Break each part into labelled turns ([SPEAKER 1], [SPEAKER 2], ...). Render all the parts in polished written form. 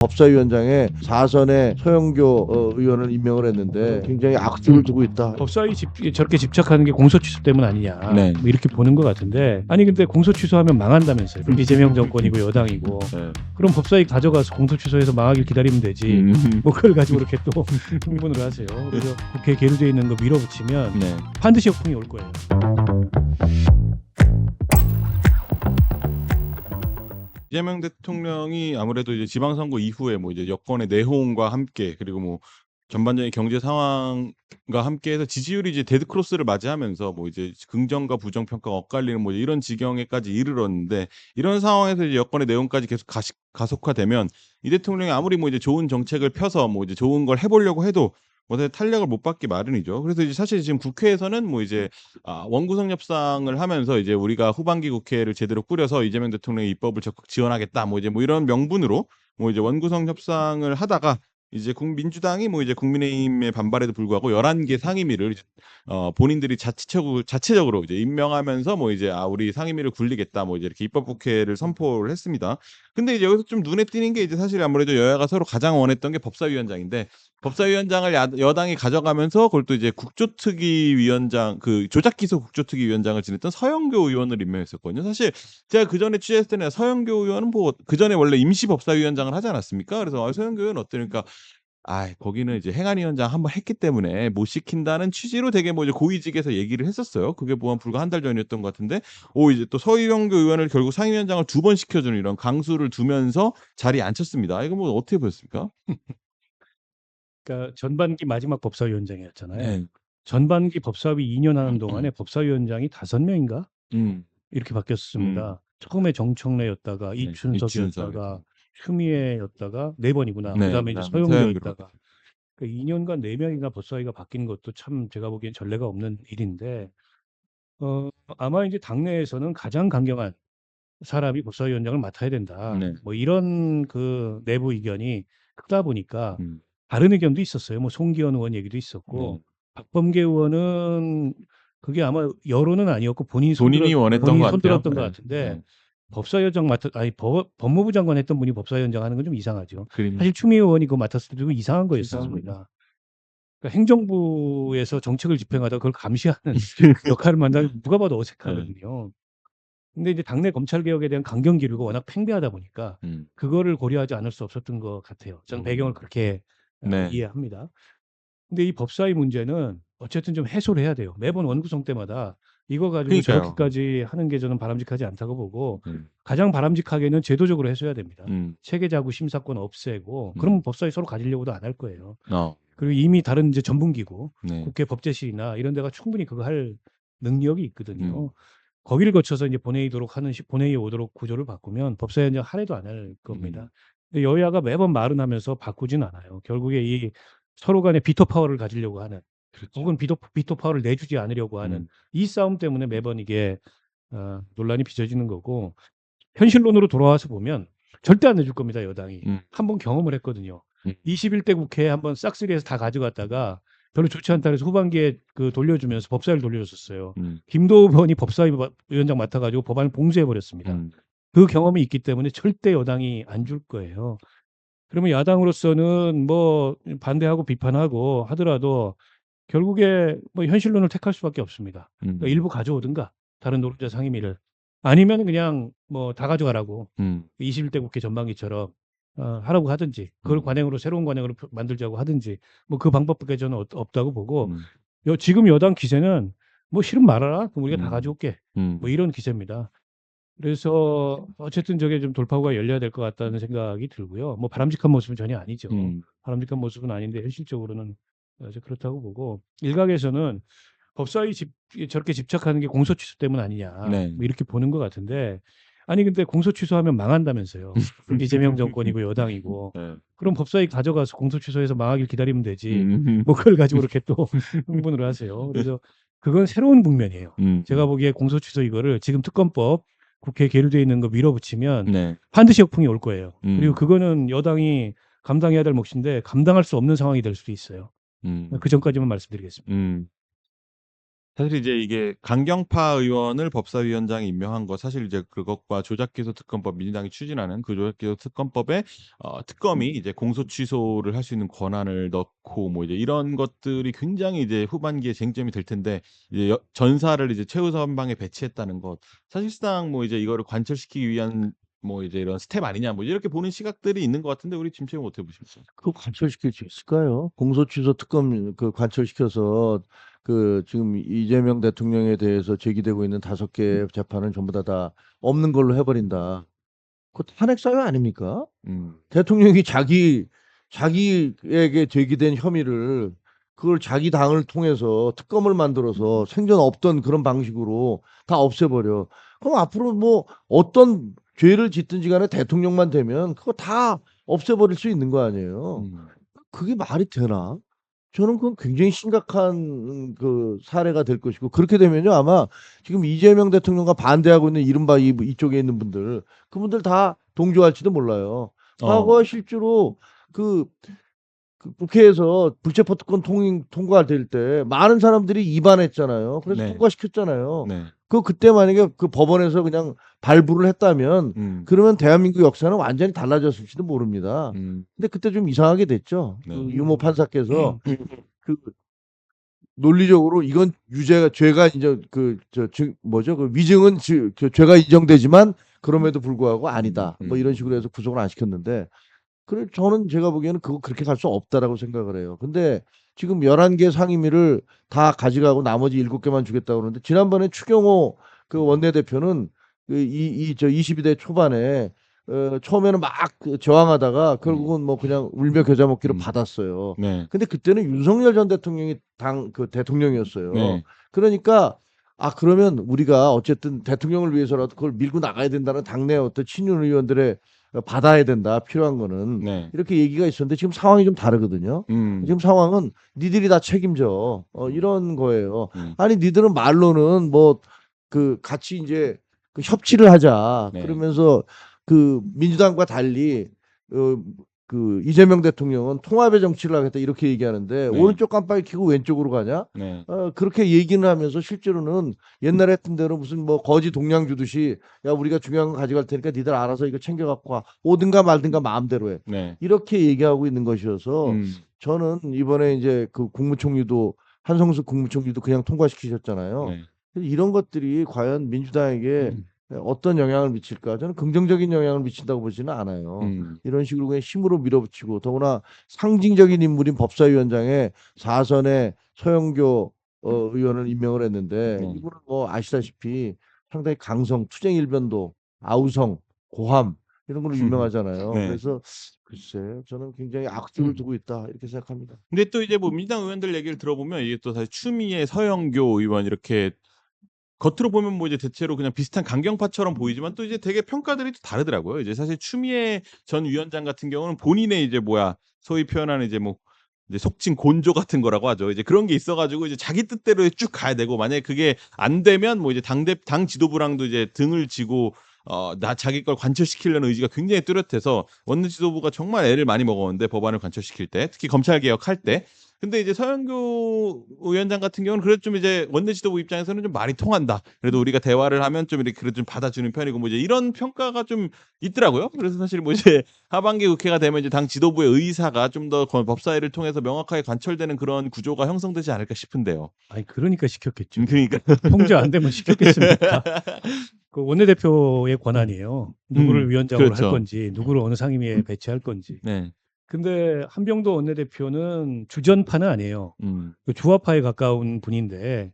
[SPEAKER 1] 법사위원장에 4선의 서영교 의원을 임명을 했는데 굉장히 악습을 두고 있다.
[SPEAKER 2] 법사위 저렇게 집착하는 게 공소 취소 때문 아니냐,
[SPEAKER 3] 네.
[SPEAKER 2] 뭐 이렇게 보는 것 같은데, 아니 근데 공소 취소하면 망한다면서요. 이재명 정권이고 여당이고.
[SPEAKER 3] 네.
[SPEAKER 2] 그럼 법사위 가져가서 공소 취소해서 망하길 기다리면 되지. 뭐 그걸 가지고 이렇게 또 흥분을 하세요. 그래서 국회에 계류되어 있는 거 밀어붙이면
[SPEAKER 3] 네.
[SPEAKER 2] 반드시 역풍이 올 거예요.
[SPEAKER 3] 이재명 대통령이 아무래도 이제 지방선거 이후에 뭐 이제 여권의 내홍과 함께 그리고 뭐 전반적인 경제 상황과 함께해서 지지율이 이제 데드 크로스를 맞이하면서 뭐 이제 긍정과 부정 평가가 엇갈리는 뭐 이런 지경에까지 이르렀는데, 이런 상황에서 이제 여권의 내용까지 계속 가속화되면 이 대통령이 아무리 뭐 이제 좋은 정책을 펴서 뭐 이제 좋은 걸 해보려고 해도 뭐 탄력을 못 받기 마련이죠. 그래서 이제 사실 지금 국회에서는 뭐 이제 원구성 협상을 하면서 이제 우리가 후반기 국회를 제대로 꾸려서 이재명 대통령의 입법을 적극 지원하겠다 뭐 이제 뭐 이런 명분으로 뭐 이제 원구성 협상을 하다가 이제 민주당이 뭐 이제 국민의힘의 반발에도 불구하고 11개 상임위를 본인들이 자체적으로 이제 임명하면서 뭐 이제 우리 상임위를 굴리겠다 뭐 이제 이렇게 입법국회를 선포를 했습니다. 근데 이제 여기서 좀 눈에 띄는 게 이제 사실 아무래도 여야가 서로 가장 원했던 게 법사위원장인데, 법사위원장을 여당이 가져가면서 그걸 또 이제 국조특위위원장, 그 조작기소 국조특위위원장을 지냈던 서영교 의원을 임명했었거든요. 사실 제가 그 전에 취재했을 때는 서영교 의원은 뭐 그 전에 원래 임시법사위원장을 하지 않았습니까? 그래서 서영교 의원 어떠니까 거기는 이제 행안위원장 한번 했기 때문에 못 시킨다는 취지로 되게 뭐 이제 고위직에서 얘기를 했었어요. 그게 뭐 불과 한 달 전이었던 것 같은데, 이제 또 서영교 의원을 결국 상임위원장을 2번 시켜주는 이런 강수를 두면서 자리에 앉혔습니다. 이거 뭐 어떻게 보셨습니까?
[SPEAKER 2] 그러니까 전반기 마지막 법사위원장이었잖아요.
[SPEAKER 3] 네.
[SPEAKER 2] 전반기 법사위 2년 하는 동안에 법사위원장이 5명인가 이렇게 바뀌었습니다. 처음에 정청래였다가
[SPEAKER 3] 네,
[SPEAKER 2] 이춘석이었다가 추미애였다가 4번이구나.
[SPEAKER 3] 네,
[SPEAKER 2] 그다음에 이제
[SPEAKER 3] 그다음에
[SPEAKER 2] 서영교였다가. 그 2년간 4명인가 법사위가 바뀐 것도 참 제가 보기엔 전례가 없는 일인데, 아마 이제 당내에서는 가장 강경한 사람이 법사위원장을 맡아야 된다.
[SPEAKER 3] 네.
[SPEAKER 2] 뭐 이런 그 내부 의견이 크다 보니까
[SPEAKER 3] 음.
[SPEAKER 2] 다른 의견도 있었어요. 뭐 송기현 의원 얘기도 있었고, 박범계 의원은 그게 아마 여론은 아니었고 본인이
[SPEAKER 3] 본인이 원했던 것
[SPEAKER 2] 손들었던 것
[SPEAKER 3] 같아요.
[SPEAKER 2] 같은데,
[SPEAKER 3] 네.
[SPEAKER 2] 법사위원장 법무부 장관 했던 분이 법사위원장 하는 건 좀 이상하죠.
[SPEAKER 3] 그림.
[SPEAKER 2] 사실 추미애 의원이 그거 맡았을 때도 이상한
[SPEAKER 3] 이상한
[SPEAKER 2] 거였습니다. 그러니까 행정부에서 정책을 집행하다 그걸 감시하는 역할을 만나면 누가 봐도 어색하거든요. 근데 이제 당내 검찰 개혁에 대한 강경 기류가 워낙 팽배하다 보니까 그거를 고려하지 않을 수 없었던 것 같아요. 저는 배경을 그렇게
[SPEAKER 3] 네.
[SPEAKER 2] 이해합니다. 근데 이 법사위 문제는 어쨌든 좀 해소를 해야 돼요. 매번 원구성 때마다 이거 가지고
[SPEAKER 3] 그러니까요.
[SPEAKER 2] 저렇게까지 하는 게 저는 바람직하지 않다고 보고, 가장 바람직하게는 제도적으로 해소해야 됩니다. 체계자구 심사권 없애고, 그러면 법사위 서로 가지려고도 안 할 거예요. 그리고 이미 다른 이제 전문기구,
[SPEAKER 3] 네.
[SPEAKER 2] 국회 법제실이나 이런 데가 충분히 그거 할 능력이 있거든요. 거기를 거쳐서 이제 본회의에 오도록 구조를 바꾸면 법사위원장 하나도 안 할 겁니다. 근데 여야가 매번 말은 하면서 바꾸진 않아요. 결국에 이 서로 간의 비토 파워를 가지려고 하는,
[SPEAKER 3] 그렇죠.
[SPEAKER 2] 혹은 비토 파워를 내주지 않으려고 하는 이 싸움 때문에 매번 이게 논란이 빚어지는 거고, 현실론으로 돌아와서 보면 절대 안 내줄 겁니다. 여당이. 한번 경험을 했거든요. 21대 국회에 한번 싹쓸이해서 다 가져갔다가 별로 좋지 않다 그래서 후반기에 그 돌려주면서 법사위를 돌려줬었어요. 김도우 의원이 법사위원장 맡아가지고 법안을 봉쇄해버렸습니다. 그 경험이 있기 때문에 절대 여당이 안 줄 거예요. 그러면 야당으로서는 뭐 반대하고 비판하고 하더라도 결국에 뭐 현실론을 택할 수밖에 없습니다. 그러니까 일부 가져오든가 다른 노른자 상임위를, 아니면 그냥 뭐 다 가져가라고 21대 국회 전반기처럼 하라고 하든지, 그걸 관행으로 새로운 관행으로 만들자고 하든지, 뭐 그 방법밖에 저는 없다고 보고, 지금 여당 기세는 뭐 싫으면 말아라, 그럼 우리가 다 가져올게, 뭐 이런 기세입니다. 그래서 어쨌든 저게 좀 돌파구가 열려야 될 것 같다는 생각이 들고요. 뭐 바람직한 모습은 전혀 아니죠. 바람직한 모습은 아닌데 현실적으로는 그렇다고 보고, 일각에서는 법사위 저렇게 집착하는 게 공소 취소 때문 아니냐,
[SPEAKER 3] 네.
[SPEAKER 2] 뭐 이렇게 보는 것 같은데, 아니 근데 공소 취소하면 망한다면서요. 이재명 정권이고 여당이고.
[SPEAKER 3] 네.
[SPEAKER 2] 그럼 법사위 가져가서 공소 취소해서 망하길 기다리면 되지. 뭐 그걸 가지고 이렇게 또 흥분을 하세요. 그래서 그건 새로운 국면이에요. 제가 보기에 공소 취소 이거를 지금 특검법 국회에 계류되어 있는 거 밀어붙이면
[SPEAKER 3] 네.
[SPEAKER 2] 반드시 역풍이 올 거예요. 그리고 그거는 여당이 감당해야 될 몫인데 감당할 수 없는 상황이 될 수도 있어요. 그 전까지만 말씀드리겠습니다.
[SPEAKER 3] 사실 이제 이게 강경파 의원을 법사위원장에 임명한 거 사실 이제 그것과 조작기소 특검법 민주당이 추진하는 그 조작기소 특검법에 특검이 이제 공소 취소를 할 수 있는 권한을 넣고 뭐 이제 이런 것들이 굉장히 이제 후반기에 쟁점이 될 텐데 이제 전사를 이제 최우선방에 배치했다는 것 사실상 뭐 이제 이거를 관철시키기 위한 뭐 이제 이런 스텝 아니냐 뭐 이렇게 보는 시각들이 있는 것 같은데 우리 김채영 어떻게 보십니까?
[SPEAKER 1] 그거 관철시킬 수 있을까요? 공소취소 특검 그 관철시켜서 그 지금 이재명 대통령에 대해서 제기되고 있는 5개 재판은 전부 다 없는 걸로 해버린다. 그거 탄핵 사유 아닙니까? 대통령이 자기에게 제기된 혐의를 그걸 자기 당을 통해서 특검을 만들어서 생전 없던 그런 방식으로 다 없애버려. 그럼 앞으로 뭐 어떤 죄를 짓든지 간에 대통령만 되면 그거 다 없애버릴 수 있는 거 아니에요. 그게 말이 되나? 저는 그건 굉장히 심각한 그 사례가 될 것이고 그렇게 되면요 아마 지금 이재명 대통령과 반대하고 있는 이른바 이쪽에 있는 분들 그분들 다 동조할지도 몰라요. 과거 실제로 그, 그 국회에서 불체포특권 통과될 때 많은 사람들이 위반했잖아요. 그래서
[SPEAKER 3] 네.
[SPEAKER 1] 통과시켰잖아요.
[SPEAKER 3] 네.
[SPEAKER 1] 그때 만약에 그 법원에서 그냥 발부를 했다면 그러면 대한민국 역사는 완전히 달라졌을지도 모릅니다. 근데 그때 좀 이상하게 됐죠.
[SPEAKER 3] 네.
[SPEAKER 1] 그 유모 판사께서 그 논리적으로 이건 죄가 이제 뭐죠? 그 위증은 죄가 인정되지만 그럼에도 불구하고 아니다. 뭐 이런 식으로 해서 구속을 안 시켰는데 그래 저는 제가 보기에는 그거 그렇게 갈 수 없다라고 생각을 해요. 근데 지금 11개 상임위를 다 가져가고 나머지 7개만 주겠다고 그러는데 지난번에 추경호 그 원내대표는 저 22대 초반에 처음에는 막 그 저항하다가 결국은 뭐 그냥 울며 겨자 먹기로 받았어요.
[SPEAKER 3] 네.
[SPEAKER 1] 근데 그때는 윤석열 전 대통령이 그 대통령이었어요.
[SPEAKER 3] 네.
[SPEAKER 1] 그러니까 그러면 우리가 어쨌든 대통령을 위해서라도 그걸 밀고 나가야 된다는 당내 어떤 친윤 의원들의 받아야 된다. 필요한 거는.
[SPEAKER 3] 네.
[SPEAKER 1] 이렇게 얘기가 있었는데 지금 상황이 좀 다르거든요. 지금 상황은 니들이 다 책임져. 이런 거예요. 아니 니들은 말로는 뭐 그 같이 이제 그 협치를 하자.
[SPEAKER 3] 네.
[SPEAKER 1] 그러면서 그 민주당과 달리 그 이재명 대통령은 통합의 정치를 하겠다 이렇게 얘기하는데
[SPEAKER 3] 네.
[SPEAKER 1] 오른쪽 깜빡이 켜고 왼쪽으로 가냐?
[SPEAKER 3] 네.
[SPEAKER 1] 그렇게 얘기는 하면서 실제로는 옛날에 했던 대로 무슨 뭐 거지 동량 주듯이 야 우리가 중요한 거 가져갈 테니까 니들 알아서 이거 챙겨 갖고 와 오든가 말든가 마음대로 해
[SPEAKER 3] 네.
[SPEAKER 1] 이렇게 얘기하고 있는 것이어서 저는 이번에 이제 그 국무총리도 한성수 국무총리도 그냥 통과시키셨잖아요.
[SPEAKER 3] 네.
[SPEAKER 1] 이런 것들이 과연 민주당에게 어떤 영향을 미칠까? 저는 긍정적인 영향을 미친다고 보지는 않아요. 이런 식으로 그냥 힘으로 밀어붙이고 더구나 상징적인 인물인 법사위원장에 4선의 서영교 의원을 임명을 했는데
[SPEAKER 3] 네.
[SPEAKER 1] 이분은 뭐 아시다시피 상당히 강성, 투쟁 일변도, 아우성, 고함 이런 걸로 유명하잖아요.
[SPEAKER 3] 네.
[SPEAKER 1] 그래서 글쎄 저는 굉장히 악습을 두고 있다 이렇게 생각합니다.
[SPEAKER 3] 근데 또 이제 뭐 민주당 의원들 얘기를 들어보면 이게 또 사실 추미애 서영교 의원 이렇게 겉으로 보면 뭐 이제 대체로 그냥 비슷한 강경파처럼 보이지만 또 이제 되게 평가들이 또 다르더라고요. 이제 사실 추미애 전 위원장 같은 경우는 본인의 이제 소위 표현하는 이제 뭐 이제 속칭 곤조 같은 거라고 하죠. 이제 그런 게 있어가지고 이제 자기 뜻대로 쭉 가야 되고 만약에 그게 안 되면 뭐 이제 당 지도부랑도 이제 등을 지고 나 자기 걸 관철시키려는 의지가 굉장히 뚜렷해서 원내 지도부가 정말 애를 많이 먹었는데 법안을 관철시킬 때 특히 검찰 개혁할 때 근데 이제 서영교 위원장 같은 경우는 그래도 좀 이제 원내 지도부 입장에서는 좀 말이 통한다. 그래도 우리가 대화를 하면 좀 이렇게 그래도 좀 받아주는 편이고 뭐 이제 이런 평가가 좀 있더라고요. 그래서 사실 뭐 이제 하반기 국회가 되면 이제 당 지도부의 의사가 좀 더 법사위를 통해서 명확하게 관철되는 그런 구조가 형성되지 않을까 싶은데요.
[SPEAKER 2] 아니 그러니까 시켰겠죠.
[SPEAKER 3] 그러니까
[SPEAKER 2] 통제 안 되면 시켰겠습니까? 그 원내대표의 권한이에요. 누구를 위원장으로
[SPEAKER 3] 그렇죠.
[SPEAKER 2] 할 건지, 누구를 어느 상임위에 배치할 건지.
[SPEAKER 3] 네.
[SPEAKER 2] 근데 한병도 원내대표는 주전파는 아니에요. 그 주화파에 가까운 분인데,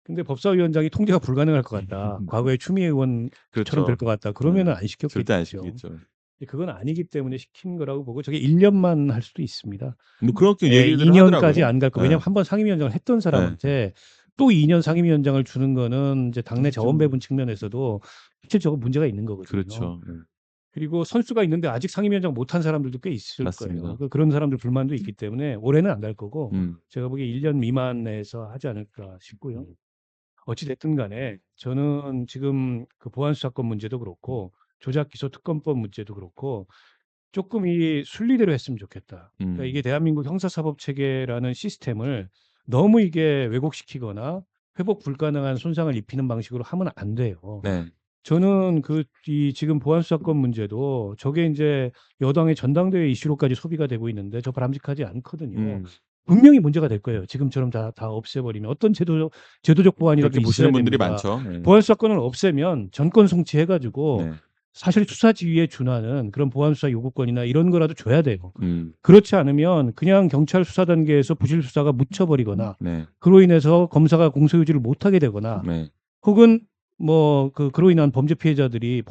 [SPEAKER 2] 근데 법사위원장이 통제가 불가능할 것 같다. 과거에 추미애 의원처럼
[SPEAKER 3] 그렇죠.
[SPEAKER 2] 될 것 같다. 그러면은 안
[SPEAKER 3] 절대 안
[SPEAKER 2] 시켰겠죠.
[SPEAKER 3] 시키겠죠.
[SPEAKER 2] 그건 아니기 때문에 시킨 거라고 보고 저게 1년만 할 수도 있습니다.
[SPEAKER 3] 뭐 그렇게
[SPEAKER 2] 예,
[SPEAKER 3] 얘기를
[SPEAKER 2] 2년까지
[SPEAKER 3] 하더라고요.
[SPEAKER 2] 안 갈 거.
[SPEAKER 3] 네.
[SPEAKER 2] 왜냐면 한번 상임위원장을 했던 사람한테 또 2년 상임위원장을 주는 거는 이제 당내 자원 배분 측면에서도 실질적으로 문제가 있는 거거든요.
[SPEAKER 3] 그렇죠.
[SPEAKER 2] 그리고 선수가 있는데 아직 상임위원장 못한 사람들도 꽤 있을
[SPEAKER 3] 맞습니다.
[SPEAKER 2] 거예요. 그런 사람들 불만도 있기 때문에 올해는 안 갈 거고 제가 보기에 1년 미만에서 하지 않을까 싶고요. 어찌 됐든 간에 저는 지금 그 보안수사권 문제도 그렇고 조작기소 특검법 문제도 그렇고 조금 이 순리대로 했으면 좋겠다. 그러니까 이게 대한민국 형사사법 체계라는 시스템을 너무 이게 왜곡시키거나 회복 불가능한 손상을 입히는 방식으로 하면 안 돼요.
[SPEAKER 3] 네.
[SPEAKER 2] 저는 이 지금 보안수사권 문제도 저게 이제 여당의 전당대회 이슈로까지 소비가 되고 있는데 저 바람직하지 않거든요. 분명히 문제가 될 거예요. 지금처럼 다 없애버리면 어떤 제도적 보완이라도
[SPEAKER 3] 그렇게
[SPEAKER 2] 있어야
[SPEAKER 3] 보시는 분들이
[SPEAKER 2] 됩니다.
[SPEAKER 3] 많죠. 네.
[SPEAKER 2] 보안수사권을 없애면 전권 송치해가지고
[SPEAKER 3] 네.
[SPEAKER 2] 사실 수사 지휘에 준하는 그런 보안수사 요구권이나 이런 거라도 줘야 돼요.
[SPEAKER 3] 음.
[SPEAKER 2] 그렇지 않으면 그냥 경찰 수사 단계에서 부실 수사가 묻혀버리거나
[SPEAKER 3] 네.
[SPEAKER 2] 그로 인해서 검사가 공소유지를 못하게 되거나
[SPEAKER 3] 네.
[SPEAKER 2] 혹은 뭐 그로 인한 범죄 가해자들이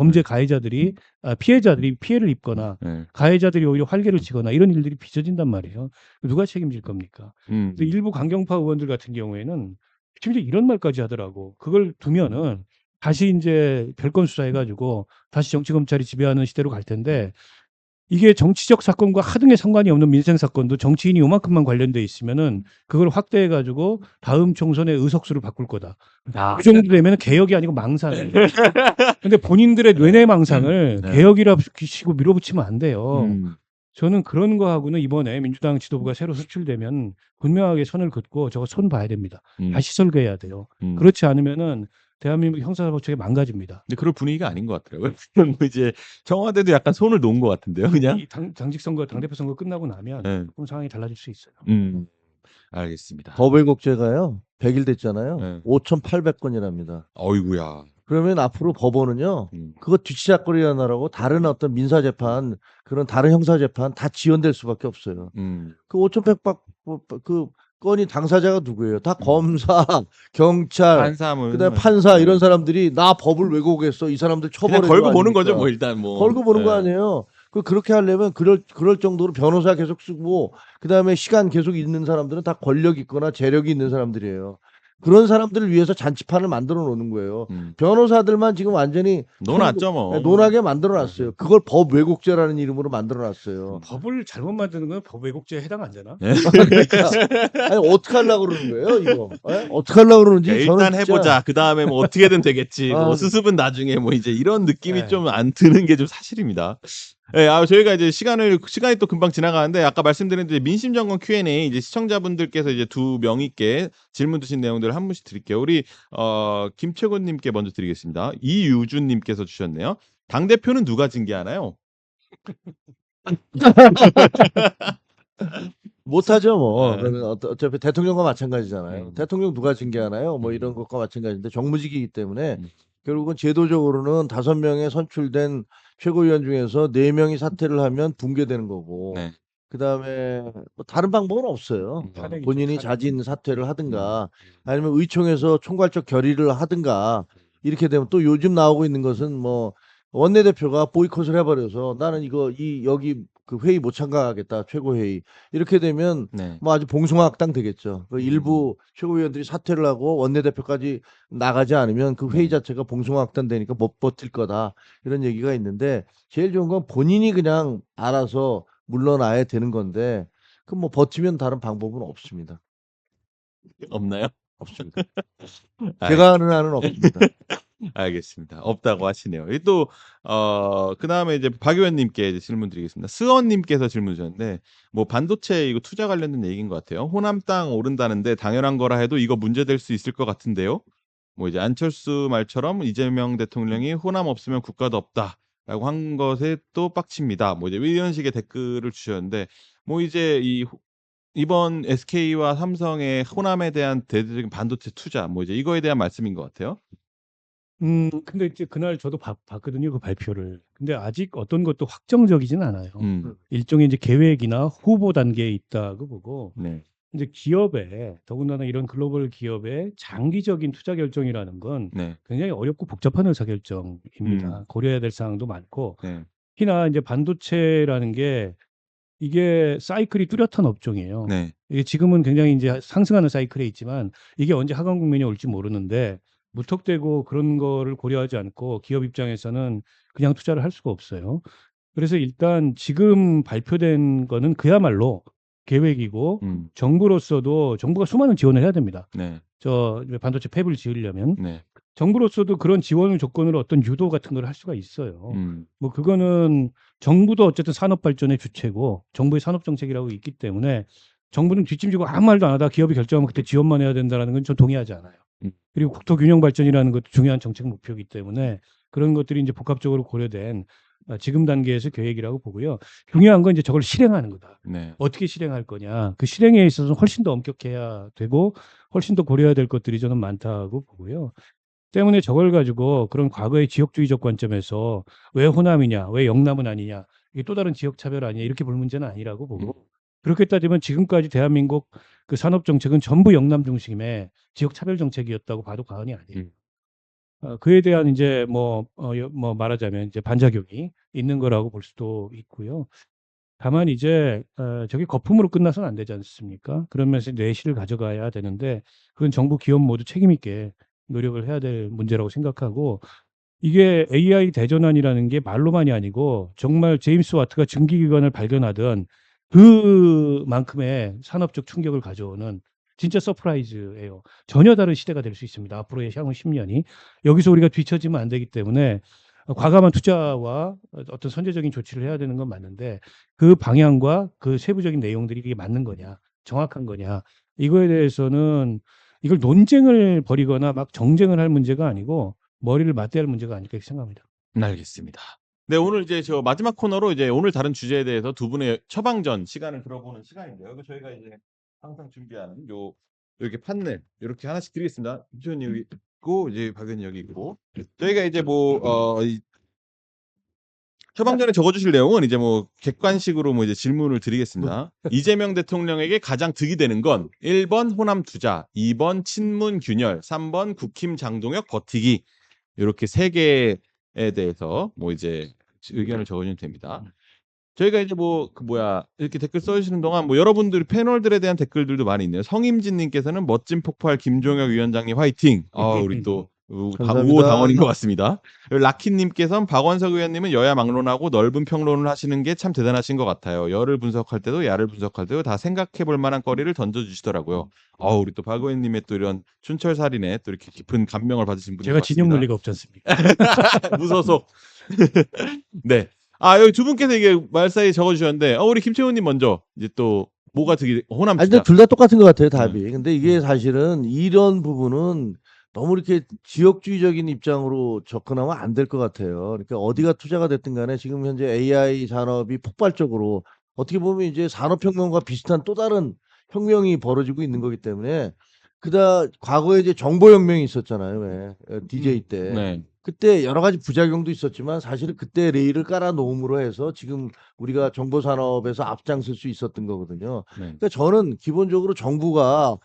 [SPEAKER 2] 피해자들이 피해를 입거나
[SPEAKER 3] 네.
[SPEAKER 2] 가해자들이 오히려 활개를 치거나 이런 일들이 빚어진단 말이에요. 누가 책임질 겁니까? 근데 일부 강경파 의원들 같은 경우에는 심지어 이런 말까지 하더라고. 그걸 두면은 다시 이제 별건 수사해가지고 다시 정치검찰이 지배하는 시대로 갈 텐데 이게 정치적 사건과 하등의 상관이 없는 민생 사건도 정치인이 요만큼만 관련돼 있으면은 그걸 확대해가지고 다음 총선에 의석수를 바꿀 거다.
[SPEAKER 3] 아.
[SPEAKER 2] 그 정도 되면 개혁이 아니고 망상이에요. 근데 본인들의 뇌내망상을
[SPEAKER 3] 네.
[SPEAKER 2] 개혁이라고 시고 밀어붙이면 안 돼요.
[SPEAKER 3] 음.
[SPEAKER 2] 저는 그런 거하고는 이번에 민주당 지도부가 새로 선출되면 분명하게 선을 긋고 저거 손 봐야 됩니다. 다시 설계해야 돼요. 그렇지 않으면은 대한민국 형사사법체계 망가집니다.
[SPEAKER 3] 근데 그럴 분위기가 아닌 것 같더라고요. 뭐 이제 청와대도 약간 손을 놓은 것 같은데요, 그냥.
[SPEAKER 2] 이 당직 선거, 당대표 선거 끝나고 나면
[SPEAKER 3] 네.
[SPEAKER 2] 그럼 상황이 달라질 수 있어요.
[SPEAKER 3] 알겠습니다.
[SPEAKER 1] 법외국제가요 100일 됐잖아요.
[SPEAKER 3] 네.
[SPEAKER 1] 5,800건이랍니다.
[SPEAKER 3] 어이구야.
[SPEAKER 1] 그러면 앞으로 법원은요 그거 뒤치작거리 하느라고 다른 어떤 민사재판 그런 다른 형사재판 다 지연될 수밖에 없어요. 그 5,100박 그 건이 당사자가 누구예요? 다 검사, 경찰,
[SPEAKER 3] 판사문.
[SPEAKER 1] 그다음에 판사 이런 사람들이 나 법을 왜곡했어 이 사람들
[SPEAKER 3] 그냥
[SPEAKER 1] 처벌해
[SPEAKER 3] 걸고 보는 거죠, 뭐 일단 뭐.
[SPEAKER 1] 걸고 보는 거
[SPEAKER 3] 네.
[SPEAKER 1] 아니에요. 그렇게 하려면 그럴 정도로 변호사 계속 쓰고 그다음에 시간 계속 있는 사람들은 다 권력 있거나 재력이 있는 사람들이에요. 그런 사람들을 위해서 잔치판을 만들어 놓는 거예요. 변호사들만 지금 완전히
[SPEAKER 3] 논았죠, 뭐.
[SPEAKER 1] 논하게 만들어 놨어요. 그걸 법 왜곡죄라는 이름으로 만들어 놨어요.
[SPEAKER 2] 법을 잘못 만드는 건 법 왜곡죄에 해당 안 되나?
[SPEAKER 1] 그러니까 아니 어떻게 하려고 그러는 거예요, 이거? 예? 어떻게 하려고 그러는지
[SPEAKER 3] 일단
[SPEAKER 1] 저는 진짜
[SPEAKER 3] 해보자. 그 다음에 뭐 어떻게든 되겠지.
[SPEAKER 1] 아.
[SPEAKER 3] 뭐 수습은 나중에 뭐 이제 이런 느낌이
[SPEAKER 2] 네.
[SPEAKER 3] 좀 안 드는 게 좀 사실입니다. 네, 저희가 이제 시간이 또 금방 지나가는데 아까 말씀드린 민심정권 Q&A 이제 시청자분들께서 이제 두 명의께 질문 주신 내용들을 한 분씩 드릴게요. 우리 김채곤님께 먼저 드리겠습니다. 이유준님께서 주셨네요. 당 대표는 누가 징계하나요?
[SPEAKER 1] 못하죠 뭐.
[SPEAKER 3] 네.
[SPEAKER 1] 그러면 어차피 대통령과 마찬가지잖아요.
[SPEAKER 3] 음.
[SPEAKER 1] 대통령 누가 징계하나요? 뭐 이런 것과 마찬가지인데 정무직이기 때문에
[SPEAKER 3] 음.
[SPEAKER 1] 결국은 제도적으로는 5명의 선출된 최고위원 중에서 4명이 사퇴를 하면 붕괴되는 거고
[SPEAKER 3] 네.
[SPEAKER 1] 그다음에 뭐 다른 방법은 없어요.
[SPEAKER 2] 탄핵이죠,
[SPEAKER 1] 본인이
[SPEAKER 2] 탄핵.
[SPEAKER 1] 자진 사퇴를 하든가 아니면 의총에서 총괄적 결의를 하든가 이렇게 되면 또 요즘 나오고 있는 것은 뭐 원내대표가 보이콧을 해버려서 나는 여기 그 회의 못 참가하겠다 최고회의 이렇게 되면
[SPEAKER 3] 네.
[SPEAKER 1] 뭐 아주 봉숭아학당 되겠죠. 그 일부 최고위원들이 사퇴를 하고 원내대표까지 나가지 않으면 그 회의
[SPEAKER 3] 네.
[SPEAKER 1] 자체가 봉숭아학당 되니까 못 버틸 거다 이런 얘기가 있는데 제일 좋은 건 본인이 그냥 알아서 물러나야 되는 건데 그 뭐 버티면 다른 방법은 없습니다.
[SPEAKER 3] 없나요?
[SPEAKER 1] 없습니다. 제가 아는 한은 없습니다.
[SPEAKER 3] 알겠습니다. 없다고 하시네요. 또 그다음에 이제 박 의원님께 이제 질문 드리겠습니다. 스원님께서 질문 주셨는데 뭐 반도체 이거 투자 관련된 얘기인 것 같아요. 호남 땅 오른다는데 당연한 거라 해도 이거 문제될 수 있을 것 같은데요. 뭐 이제 안철수 말처럼 이재명 대통령이 호남 없으면 국가도 없다라고 한 것에 또 빡칩니다. 뭐 이제 이런 식의 댓글을 주셨는데 뭐 이제 이번 SK와 삼성의 호남에 대한 대대적인 반도체 투자 뭐 이제 이거에 대한 말씀인 것 같아요.
[SPEAKER 2] 근데 이제 그날 저도 봤거든요, 그 발표를. 근데 아직 어떤 것도 확정적이진 않아요. 일종의 이제 계획이나 후보 단계에 있다고 보고,
[SPEAKER 3] 네.
[SPEAKER 2] 이제 기업에, 더군다나 이런 글로벌 기업의 장기적인 투자 결정이라는 건
[SPEAKER 3] 네.
[SPEAKER 2] 굉장히 어렵고 복잡한 의사결정입니다. 고려해야 될 사항도 많고,
[SPEAKER 3] 네.
[SPEAKER 2] 특히나 이제 반도체라는 게 이게 사이클이 뚜렷한 업종이에요.
[SPEAKER 3] 네.
[SPEAKER 2] 이게 지금은 굉장히 이제 상승하는 사이클에 있지만 이게 언제 하강 국면이 올지 모르는데 무턱대고 그런 거를 고려하지 않고 기업 입장에서는 그냥 투자를 할 수가 없어요. 그래서 일단 지금 발표된 거는 그야말로 계획이고 정부로서도 정부가 수많은 지원을 해야 됩니다.
[SPEAKER 3] 네.
[SPEAKER 2] 저 반도체 팹을 지으려면
[SPEAKER 3] 네.
[SPEAKER 2] 정부로서도 그런 지원 조건으로 어떤 유도 같은 걸 할 수가 있어요. 뭐 그거는 정부도 어쨌든 산업 발전의 주체고 정부의 산업 정책이라고 있기 때문에 정부는 뒷짐지고 아무 말도 안 하다 기업이 결정하면 그때 지원만 해야 된다는 건 좀 동의하지 않아요. 그리고 국토 균형 발전이라는 것도 중요한 정책 목표이기 때문에 그런 것들이 이제 복합적으로 고려된 지금 단계에서 계획이라고 보고요. 중요한 건 이제 저걸 실행하는 거다.
[SPEAKER 3] 네.
[SPEAKER 2] 어떻게 실행할 거냐. 그 실행에 있어서 훨씬 더 엄격해야 되고 훨씬 더 고려해야 될 것들이 저는 많다고 보고요. 때문에 저걸 가지고 그런 과거의 지역주의적 관점에서 왜 호남이냐, 왜 영남은 아니냐, 이게 또 다른 지역 차별 아니냐 이렇게 볼 문제는 아니라고 보고 그렇게 따지면 지금까지 대한민국 그 산업 정책은 전부 영남 중심의 지역 차별 정책이었다고 봐도 과언이 아니에요. 그에 대한 이제 뭐 말하자면 이제 반작용이 있는 거라고 볼 수도 있고요. 다만 이제 저게 거품으로 끝나서는 안 되지 않습니까? 그러면서 뇌실을 가져가야 되는데 그건 정부 기업 모두 책임 있게 노력을 해야 될 문제라고 생각하고 이게 AI 대전환이라는 게 말로만이 아니고 정말 제임스 와트가 증기기관을 발견하던 그만큼의 산업적 충격을 가져오는 진짜 서프라이즈예요. 전혀 다른 시대가 될 수 있습니다. 앞으로의 향후 10년이. 여기서 우리가 뒤처지면 안 되기 때문에 과감한 투자와 어떤 선제적인 조치를 해야 되는 건 맞는데 그 방향과 그 세부적인 내용들이 이게 맞는 거냐, 정확한 거냐. 이거에 대해서는 이걸 논쟁을 벌이거나 막 정쟁을 할 문제가 아니고 머리를 맞대야 할 문제가 아닐까 이렇게 생각합니다.
[SPEAKER 3] 알겠습니다. 네, 오늘 이제 저 마지막 코너로 이제 오늘 다른 주제에 대해서 두 분의 처방전 시간을 들어보는 시간인데요. 이거 저희가 이제 항상 준비하는 이렇게 판넬 이렇게 하나씩 드리겠습니다. 김치현님 여기 있고 이제 박 의원님 여기 있고 저희가 이제 처방전에 적어주실 내용은 이제 뭐 객관식으로 뭐 이제 질문을 드리겠습니다. 이재명 대통령에게 가장 득이 되는 건 1번 호남 투자, 2번 친문 균열, 3번 국힘 장동혁 버티기. 이렇게 세 개에 대해서 뭐 이제 의견을 적어주시면 됩니다. 저희가 이제 이렇게 댓글 써주시는 동안 뭐 여러분들 패널들에 대한 댓글들도 많이 있네요. 성임진님께서는 멋진 폭발 김종혁 위원장님 화이팅. 우리 또
[SPEAKER 1] 감사합니다.
[SPEAKER 3] 우호 당원인 것 같습니다. 라키님께서는 박원석 의원님은 여야 막론하고 넓은 평론을 하시는 게 참 대단하신 것 같아요. 여를 분석할 때도 야를 분석할 때도 다 생각해볼 만한 거리를 던져주시더라고요. 우리 또 박 의원님의 또 이런 춘철살인에 또 이렇게 깊은 감명을 받으신 분이
[SPEAKER 2] 제가 진영
[SPEAKER 3] 같습니다.
[SPEAKER 2] 논리가 없지 않습니까?
[SPEAKER 3] 무서워서. 네. 여기 두 분께서 이게 말사이 적어주셨는데, 우리 김채훈님 먼저 이제 또 뭐가 호남
[SPEAKER 1] 아니,
[SPEAKER 3] 투자.
[SPEAKER 1] 근데 둘 다 똑같은 것 같아요, 답이. 근데 이게 사실은 이런 부분은 너무 이렇게 지역주의적인 입장으로 접근하면 안 될 것 같아요. 그러니까 어디가 투자가 됐든 간에 지금 현재 AI 산업이 폭발적으로 어떻게 보면 이제 산업혁명과 비슷한 또 다른 혁명이 벌어지고 있는 거기 때문에 과거에 이제 정보혁명이 있었잖아요, 왜? DJ 때.
[SPEAKER 3] 네.
[SPEAKER 1] 그때 여러 가지 부작용도 있었지만 사실은 그때 레일을 깔아 놓음으로 해서 지금 우리가 정보 산업에서 앞장설 수 있었던 거거든요.
[SPEAKER 3] 네.
[SPEAKER 1] 그러니까 저는 기본적으로 정부가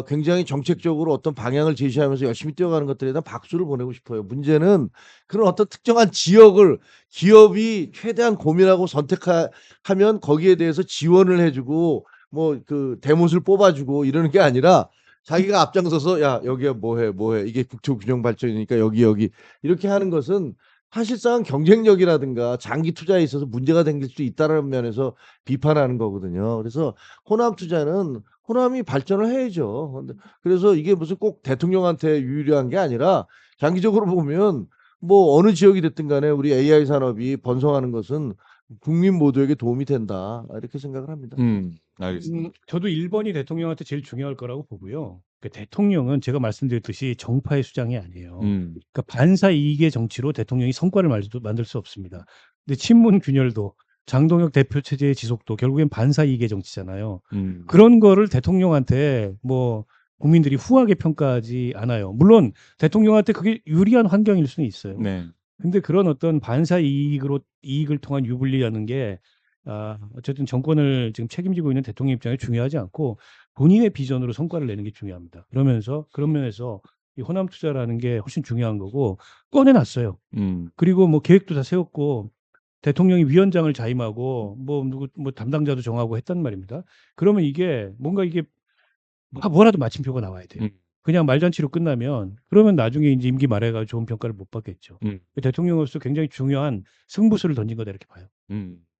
[SPEAKER 1] 굉장히 정책적으로 어떤 방향을 제시하면서 열심히 뛰어가는 것들에 대한 박수를 보내고 싶어요. 문제는 그런 어떤 특정한 지역을 기업이 최대한 고민하고 선택하면 거기에 대해서 지원을 해주고 뭐 그 대못을 뽑아주고 이러는 게 아니라 자기가 앞장서서 야 여기가 뭐해 이게 국토 균형 발전이니까 여기 이렇게 하는 것은 사실상 경쟁력이라든가 장기 투자에 있어서 문제가 생길 수 있다는 면에서 비판하는 거거든요. 그래서 호남 투자는 호남이 발전을 해야죠. 그래서 이게 무슨 꼭 대통령한테 유리한 게 아니라 장기적으로 보면 뭐 어느 지역이 됐든 간에 우리 AI 산업이 번성하는 것은 국민 모두에게 도움이 된다. 이렇게 생각을 합니다.
[SPEAKER 3] 알겠습니다.
[SPEAKER 2] 저도 1번이 대통령한테 제일 중요할 거라고 보고요. 그 대통령은 제가 말씀드렸듯이 정파의 수장이 아니에요. 그러니까 반사 이익의 정치로 대통령이 성과를 만들 수 없습니다. 근데 친문 균열도 장동혁 대표 체제의 지속도 결국엔 반사 이익의 정치잖아요. 그런 거를 대통령한테 뭐 국민들이 후하게 평가하지 않아요. 물론 대통령한테 그게 유리한 환경일 수는 있어요.
[SPEAKER 3] 네.
[SPEAKER 2] 근데 그런 어떤 반사 이익을 통한 유불리라는 게 어쨌든 정권을 지금 책임지고 있는 대통령 입장에 중요하지 않고 본인의 비전으로 성과를 내는 게 중요합니다. 그런 면에서 이 호남 투자라는 게 훨씬 중요한 거고 꺼내놨어요. 그리고 뭐 계획도 다 세웠고 대통령이 위원장을 자임하고 뭐 담당자도 정하고 했단 말입니다. 그러면 이게 뭔가 이게 뭐라도 마침표가 나와야 돼요. 그냥 말잔치로 끝나면 그러면 나중에 이제 임기 말해가 좋은 평가를 못 받겠죠. 대통령으로서 굉장히 중요한 승부수를 던진 거다 이렇게 봐요.